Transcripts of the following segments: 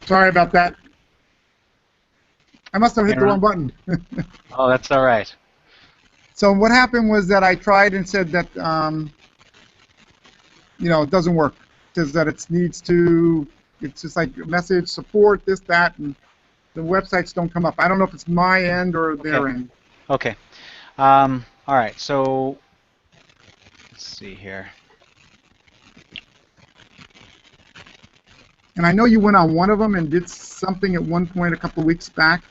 Sorry about that. I must have hit the wrong button. Oh, that's all right. So what happened was that I tried and said that, it doesn't work. It says that it needs to, it's just like message, support, this, that, and the websites don't come up. I don't know if it's my end or their end. Okay. All right. So let's see here. And I know you went on one of them and did something at one point a couple of weeks back.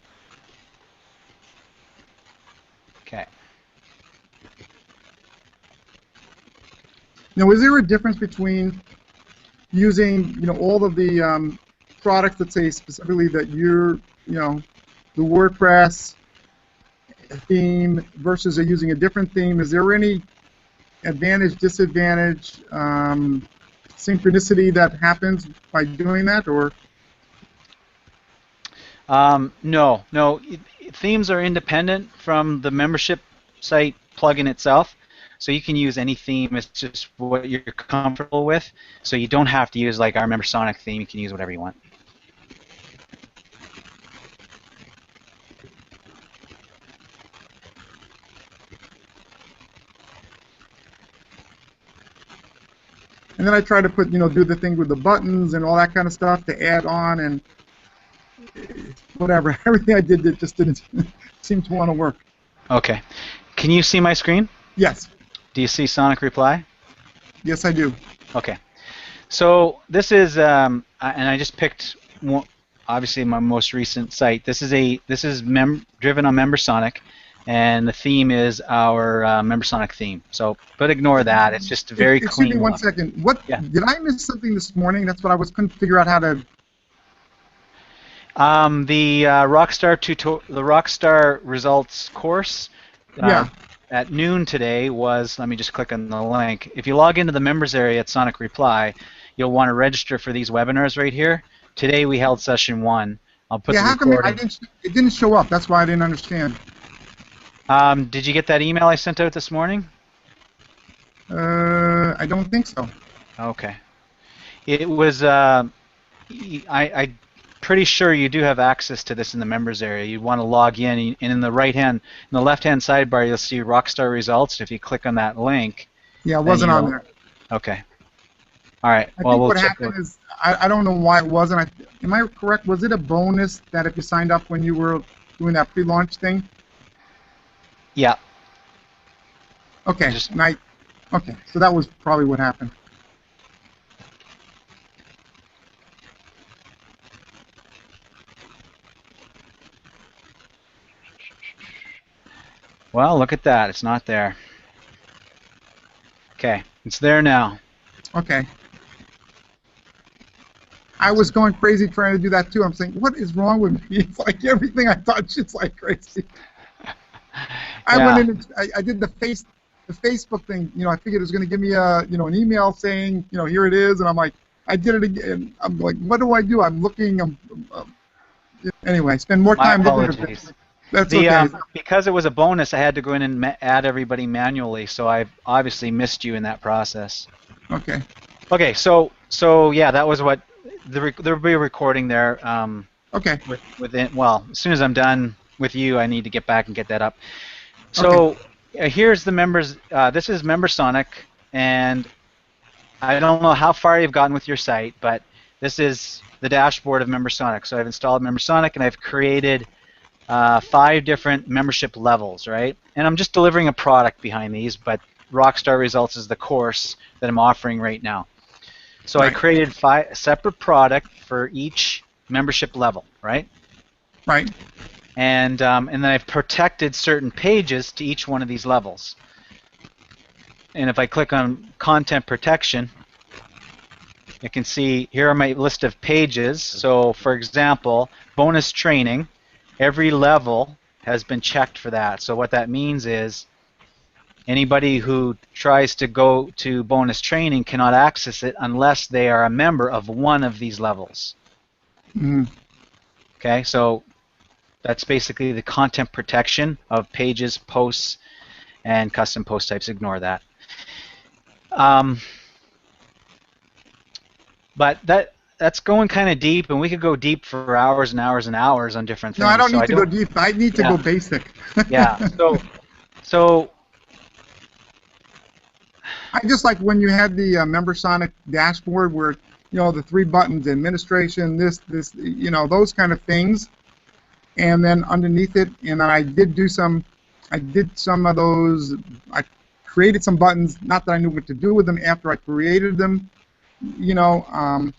Okay. Now, is there a difference between using, all of the products that say specifically that you're, the WordPress theme versus using a different theme? Is there any advantage, disadvantage, synchronicity that happens by doing that, or? No. Themes are independent from the membership site plugin itself. So you can use any theme. It's just what you're comfortable with. So you don't have to use like our MemberSonic theme. You can use whatever you want. And then I try to put, do the thing with the buttons and all that kind of stuff to add on, and whatever. Everything I did just didn't seem to want to work. Okay. Can you see my screen? Yes. Do you see Sonic Reply? Yes, I do. Okay. So this is, and I just picked one, obviously my most recent site. This is driven on MemberSonic, and the theme is our MemberSonic theme. So, but ignore that. It's just very clean. Excuse me one second. What did I miss something this morning? That's what I couldn't figure out how to. The Rockstar results course. Yeah. At noon today was, let me just click on the link. If you log into the members area at Sonic Reply, you'll want to register for these webinars right here. Today we held session 1. I'll put the recording. How come it didn't show up? That's why I didn't understand. Did you get that email I sent out this morning? I don't think so. Okay. It was, I'm pretty sure you do have access to this in the members area. You want to log in, and in the left-hand sidebar, you'll see Rockstar results. If you click on that link. Yeah, it wasn't on there. Okay. All right. I think what happened is, I don't know why it wasn't. Am I correct? Was it a bonus that if you signed up when you were doing that pre-launch thing? Yeah. Okay. Okay. So that was probably what happened. Well, look at that. It's not there. Okay. It's there now. Okay. I was going crazy trying to do that too. I'm saying, what is wrong with me? It's like everything I touch, it's like crazy. I went in and I did the Facebook thing. I figured it was going to give me an email saying, here it is, and I'm like, I did it again. I'm like, what do I do? I'm looking. Anyway, spend more time looking at this. That's okay. Because it was a bonus, I had to go in and add everybody manually, so I've obviously missed you in that process. Okay. Okay, so yeah, that was what there'll be a recording there. Okay. Well, as soon as I'm done with you, I need to get back and get that up. So here's the members. This is MemberSonic, and I don't know how far you've gotten with your site, but this is the dashboard of MemberSonic. So I've installed MemberSonic, and I've created 5 different membership levels, right? And I'm just delivering a product behind these, but Rockstar Results is the course that I'm offering right now. So I created 5 separate product for each membership level, right? Right. And then I've protected certain pages to each one of these levels. And if I click on Content Protection, you can see here are my list of pages. So, for example, bonus training. Every level has been checked for that. So what that means is anybody who tries to go to bonus training cannot access it unless they are a member of one of these levels. Mm-hmm. Okay, so that's basically the content protection of pages, posts, and custom post types. Ignore that. But that's going kind of deep, and we could go deep for hours and hours and hours on different things. No, I don't need to go deep. I need to go basic. Yeah. So I just like when you had the MemberSonic dashboard where, you know, the 3 buttons, administration, this, you know, those kind of things, and then underneath it, and I did some of those. I created some buttons. Not that I knew what to do with them after I created them, you know.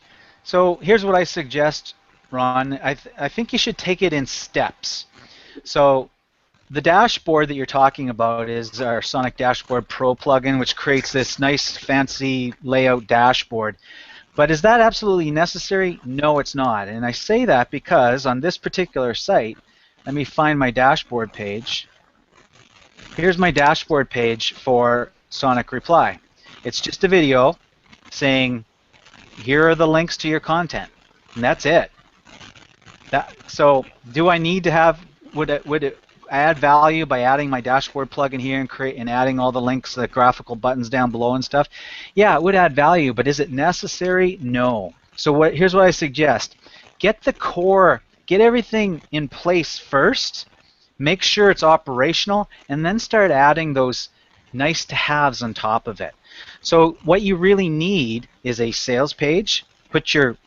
So here's what I suggest, Ron. I think you should take it in steps. So the dashboard that you're talking about is our Sonic Dashboard Pro plugin, which creates this nice fancy layout dashboard. But is that absolutely necessary? No, it's not. And I say that because on this particular site, let me find my dashboard page. Here's my dashboard page for Sonic Reply. It's just a video saying, here are the links to your content, and that's it. So do I need to have, would it add value by adding my dashboard plugin here and adding all the links, the graphical buttons down below and stuff? Yeah, it would add value, but is it necessary? No. So here's what I suggest. Get the core, get everything in place first, make sure it's operational, and then start adding those nice to haves on top of it. So what you really need is a sales page. Put your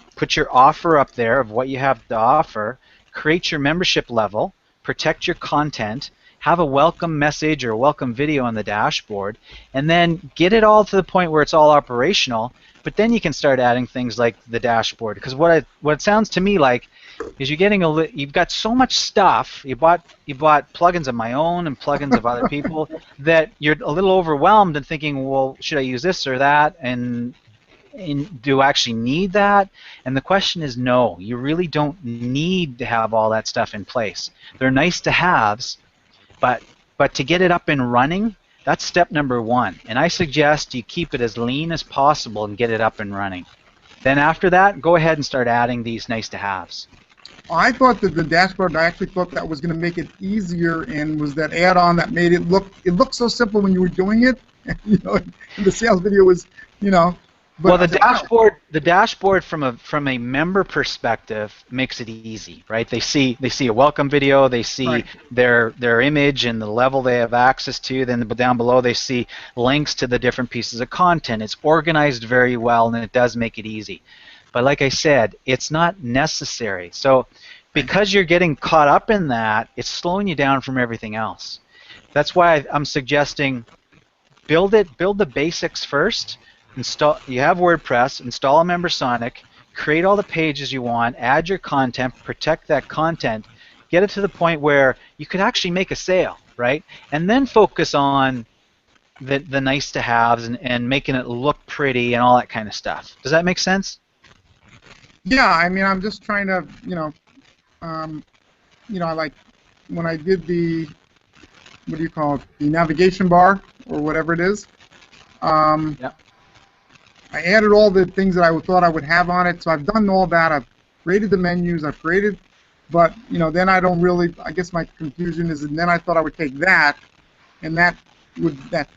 offer up there of what you have to offer, create your membership level, protect your content, have a welcome message or welcome video on the dashboard, and then get it all to the point where it's all operational. But then you can start adding things like the dashboard. Because what it sounds to me like is you've got so much stuff. You bought plugins of my own and plugins of other people that you're a little overwhelmed and thinking, well, should I use this or that? And do I actually need that? And the question is no, you really don't need to have all that stuff in place. They're nice to haves, but to get it up and running, that's step number 1. And I suggest you keep it as lean as possible and get it up and running. Then after that, go ahead and start adding these nice to haves. I thought that the dashboard, I actually thought that was going to make it easier, and was that add-on that made it looked so simple when you were doing it. You know, and the sales video was, you know. But well, the dashboard from a member perspective makes it easy, right? They see a welcome video, they see right. their image and the level they have access to. Then down below they see links to the different pieces of content. It's organized very well, and it does make it easy. But like I said, it's not necessary. So because you're getting caught up in that, it's slowing you down from everything else. That's why I'm suggesting build the basics first. You have WordPress, install a MemberSonic, create all the pages you want, add your content, protect that content, get it to the point where you could actually make a sale, right? And then focus on the nice to haves and making it look pretty and all that kind of stuff. Does that make sense? Yeah, I mean, I'm just trying to, like when I did the, what do you call it, the navigation bar or whatever it is. Yeah. I added all the things that I thought I would have on it, so I've done all that. I've created the menus, but then I don't really. I guess my confusion is, and then I thought I would take that, and that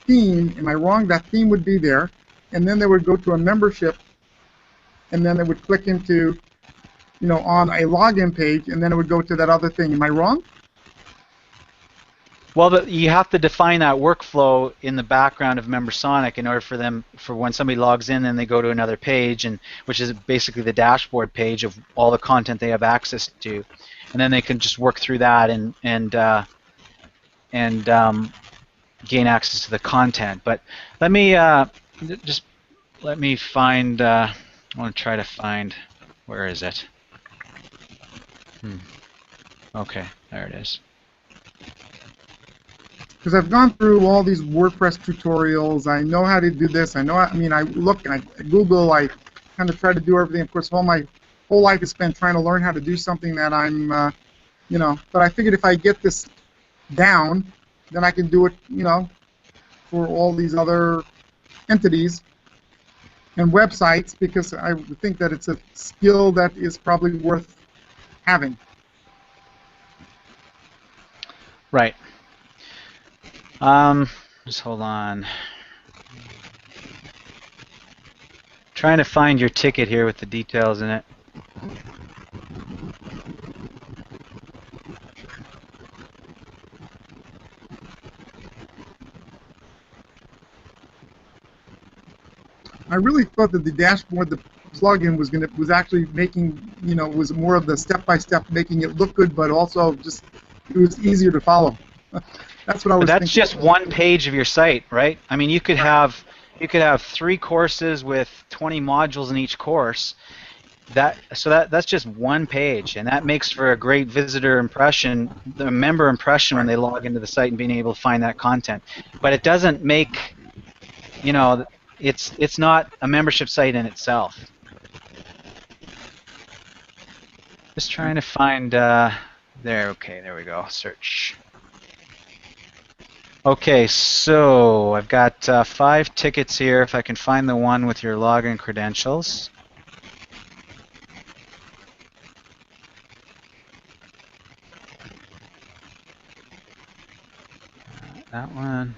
theme. Am I wrong? That theme would be there, and then they would go to a membership, and then they would click into, on a login page, and then it would go to that other thing. Am I wrong? Well, you have to define that workflow in the background of MemberSonic in order for when somebody logs in and they go to another page, which is basically the dashboard page of all the content they have access to, and then they can just work through that and gain access to the content. But let me find. I want to try to find. Where is it? Okay, there it is. Because I've gone through all these WordPress tutorials. I know how to do this. I look and I Google. I kind of try to do everything. Of course, my whole life is spent trying to learn how to do something that I'm, But I figured if I get this down, then I can do it, for all these other entities and websites, because I think that it's a skill that is probably worth having. Right. Just hold on. Trying to find your ticket here with the details in it. I really thought that the dashboard, the plugin was actually making, was more of the step-by-step, making it look good, but also just it was easier to follow. That's what I was But that's thinking. just one page of your site, right? I mean, you could have 3 courses with 20 modules in each course. That's just one page, and that makes for a great visitor impression, the member impression when they log into the site and being able to find that content. But it doesn't make, it's not a membership site in itself. Just trying to find there. Okay, there we go. Search. Okay, so I've got 5 tickets here. If I can find the one with your login credentials. That one.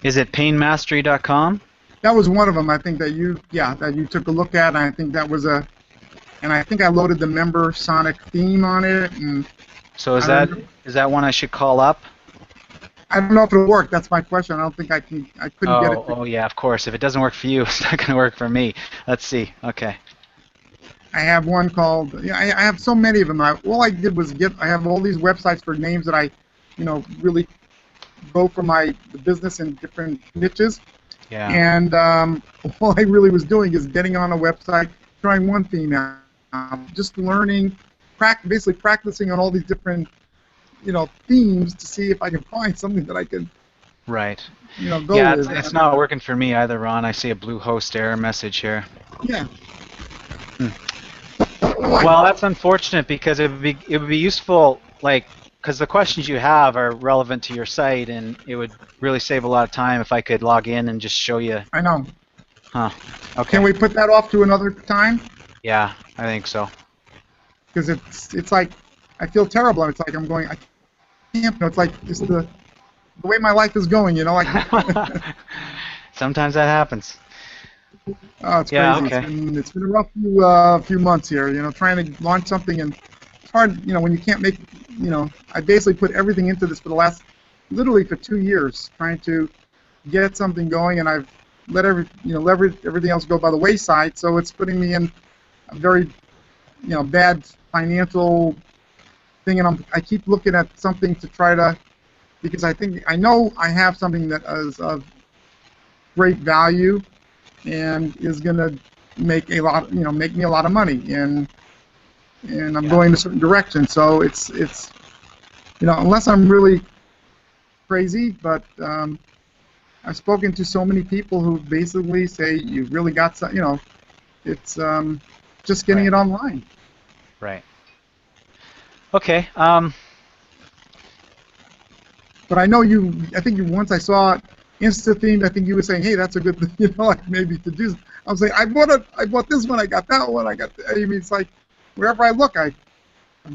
Is it painmastery.com? That was one of them. I think that you took a look at, and I think that was and I think I loaded the Member Sonic theme on it. And so is that one I should call up? I don't know if it'll work. That's my question. I don't think I couldn't get it. Oh yeah, of course. If it doesn't work for you, it's not going to work for me. Let's see. Okay. I have one called. I have so many of them. All I did was I have all these websites for names that I, really go for the business in different niches. Yeah. And all I really was doing is getting on a website, trying one theme out, just learning, basically practicing on all these different, themes to see if I can find something that I can. Right. Go yeah, with. It's not working for me either, Ron. I see a Bluehost error message here. Yeah. Well, that's unfortunate because it would be useful, because the questions you have are relevant to your site, and it would really save a lot of time if I could log in and just show you. I know. Huh. Okay. Can we put that off to another time? Yeah, I think so. Because it's like I feel terrible. It's like I'm going. I can't. It's like just the way my life is going. Like. Sometimes that happens. Oh, it's crazy. Yeah, okay. It's been a rough few months here. Trying to launch something, and it's hard. When you can't make. I basically put everything into this for the last, literally for 2 years, trying to get something going, and I've let leverage everything else go by the wayside. So it's putting me in a very, bad financial thing, and I keep looking at something to try to, because I know I have something that is of great value, and is going to make me a lot of money, and I'm going in a certain direction. So it's unless I'm really crazy, but I've spoken to so many people who basically say you really got some, it's just getting it online. Right. Okay. But I know I think once I saw Insta-themed, I think you were saying, hey, that's a good, maybe to do. I was like, I bought this one, I got that one, it's like, wherever I look, I've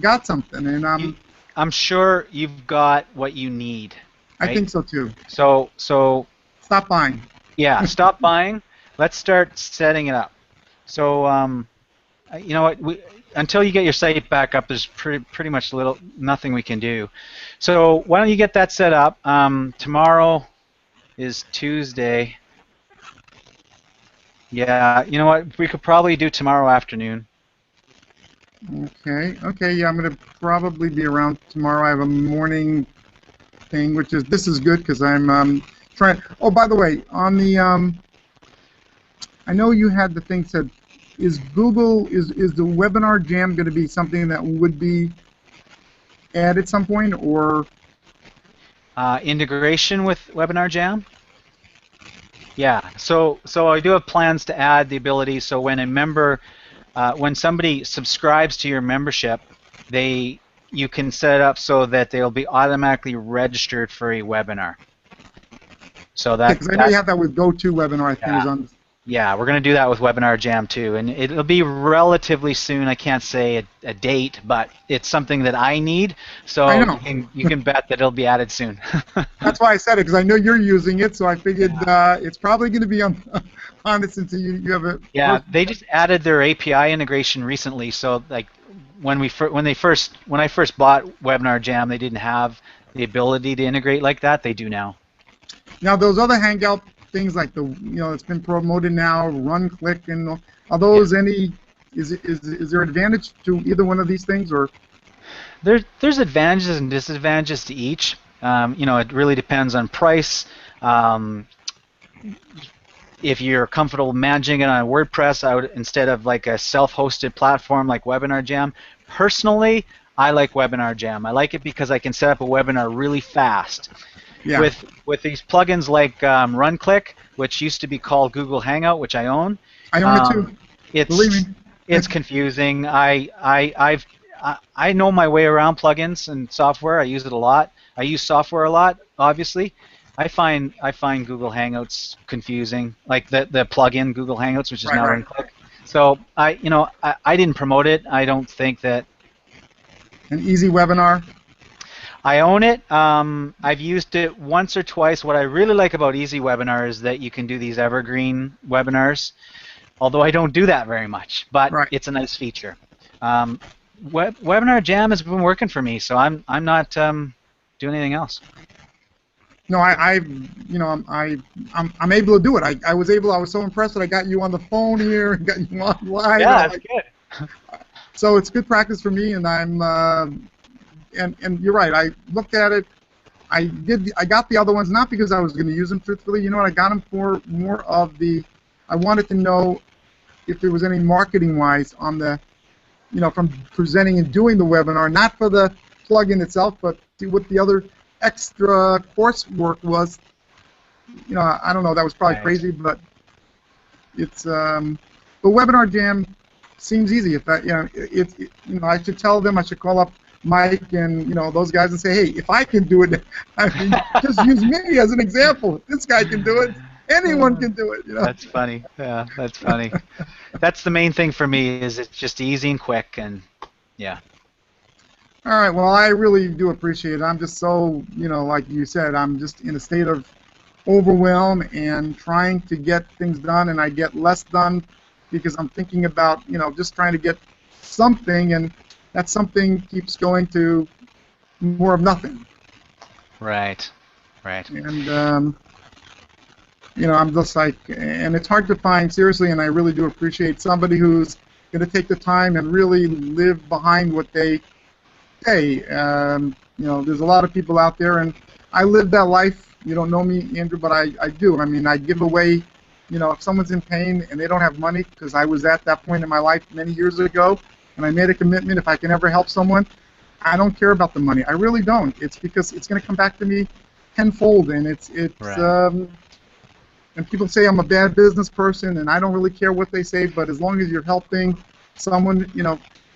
got something, and I'm sure you've got what you need. Right? I think so too. So stop buying. Yeah, stop buying. Let's start setting it up. So you know what? Until you get your site back up, there's pretty much nothing we can do. So why don't you get that set up? Tomorrow is Tuesday. Yeah, you know what? We could probably do tomorrow afternoon. Okay, yeah, I'm going to probably be around tomorrow. I have a morning thing, this is good because I'm trying. Oh, by the way, on the I know you had the thing said, is the Webinar Jam going to be something that would be added at some point, or integration with Webinar Jam? Yeah, so I do have plans to add the ability, so when a member, when somebody subscribes to your membership, you can set it up so that they'll be automatically registered for a webinar. So that, because I know you have that with GoToWebinar, I think, is on. Yeah, we're going to do that with Webinar Jam too, and it'll be relatively soon. I can't say a date, but it's something that I need, I so know. you can bet that it'll be added soon. That's why I said it, because I know you're using it, so I figured Yeah. it's probably going to be on it since you have a Yeah, they just added their API integration recently, so like when I first bought Webinar Jam, they didn't have the ability to integrate like that. They do now. Now those other Hangout things like it's been promoted now, Run, Click, and are those any? Is there advantage to either one of these things, or? There's advantages and disadvantages to each. It really depends on price. If you're comfortable managing it on WordPress instead of like a self-hosted platform like Webinar Jam. Personally, I like Webinar Jam. I like it because I can set up a webinar really fast. Yeah. With these plugins like RunClick, which used to be called Google Hangout, which I own. I own it too. Believe me. It's confusing. I know my way around plugins and software. I use it a lot. I use software a lot, obviously. I find Google Hangouts confusing, like the plugin Google Hangouts, which is now RunClick. So I didn't promote it. I don't think that. An Easy Webinar. I own it. I've used it once or twice. What I really like about Easy Webinar is that you can do these evergreen webinars, although I don't do that very much, but it's a nice feature. Webinar Jam has been working for me, so I'm not doing anything else. No, I'm able to do it. I was so impressed that I got you on the phone here and got you on live. Yeah, that's good. So it's good practice for me, and I'm and you're right. I looked at it. I got the other ones not because I was going to use them truthfully. You know what? I got them for more of the. I wanted to know if there was any marketing wise on the, from presenting and doing the webinar, not for the plugin itself, but see what the other extra coursework was. I don't know. That was probably crazy, but it's but Webinar Jam seems easy. If that, I should tell them. I should call up Mike and those guys and say, hey, if I can do it, I mean, just use me as an example. This guy can do it. Anyone can do it. That's funny. Yeah, that's funny. That's the main thing for me. Is it's just easy and quick, and yeah. All right. Well, I really do appreciate it. I'm just so, like you said, I'm just in a state of overwhelm and trying to get things done, and I get less done because I'm thinking about, just trying to get something, and that something keeps going to more of nothing. Right. Right. And I'm just like, and it's hard to find, seriously, and I really do appreciate somebody who's going to take the time and really live behind what they say. There's a lot of people out there, and I live that life. You don't know me, Andrew, but I do. I mean, I give away, if someone's in pain and they don't have money, because I was at that point in my life many years ago, and I made a commitment, if I can ever help someone, I don't care about the money. I really don't. It's because it's going to come back to me tenfold, and it's right. And people say I'm a bad business person, and I don't really care what they say, but as long as you're helping someone,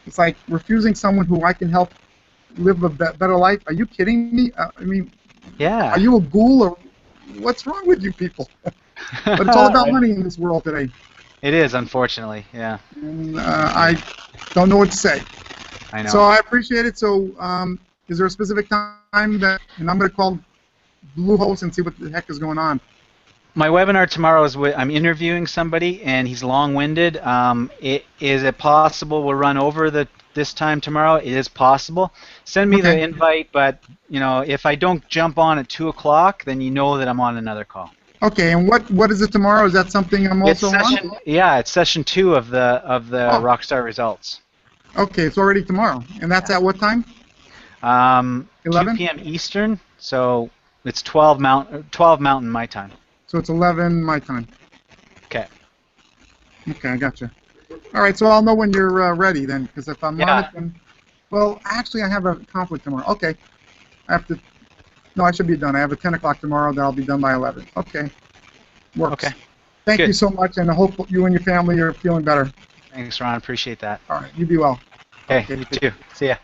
it's like refusing someone who I can help live a better life. Are you kidding me? I mean, yeah. Are you a ghoul, or what's wrong with you people? But it's all about money in this world today. It is, unfortunately, yeah. And I don't know what to say. I know. So I appreciate it. So is there a specific time that, and I'm going to call Bluehost and see what the heck is going on. My webinar tomorrow is I'm interviewing somebody, and he's long-winded. Is it possible we'll run over this time tomorrow? It is possible. Send me the invite, but if I don't jump on at 2 o'clock, then you know that I'm on another call. Okay, and what is it tomorrow? Is that something I'm also on? Yeah, it's session 2 of the Rockstar results. Okay, it's already tomorrow, and that's at what time? 11 2 p.m. Eastern, so it's 12 Mountain my time. So it's 11 my time. Okay. Okay, I gotcha. All right, so I'll know when you're ready then, because if I'm on it, then... Well, actually, I have a conflict tomorrow. Okay. No, I should be done. I have a 10 o'clock tomorrow, then I'll be done by 11. Okay. Works. Okay. Thank you so much, and I hope you and your family are feeling better. Thanks, Ron. Appreciate that. All right, you be well. Okay, you too. See ya.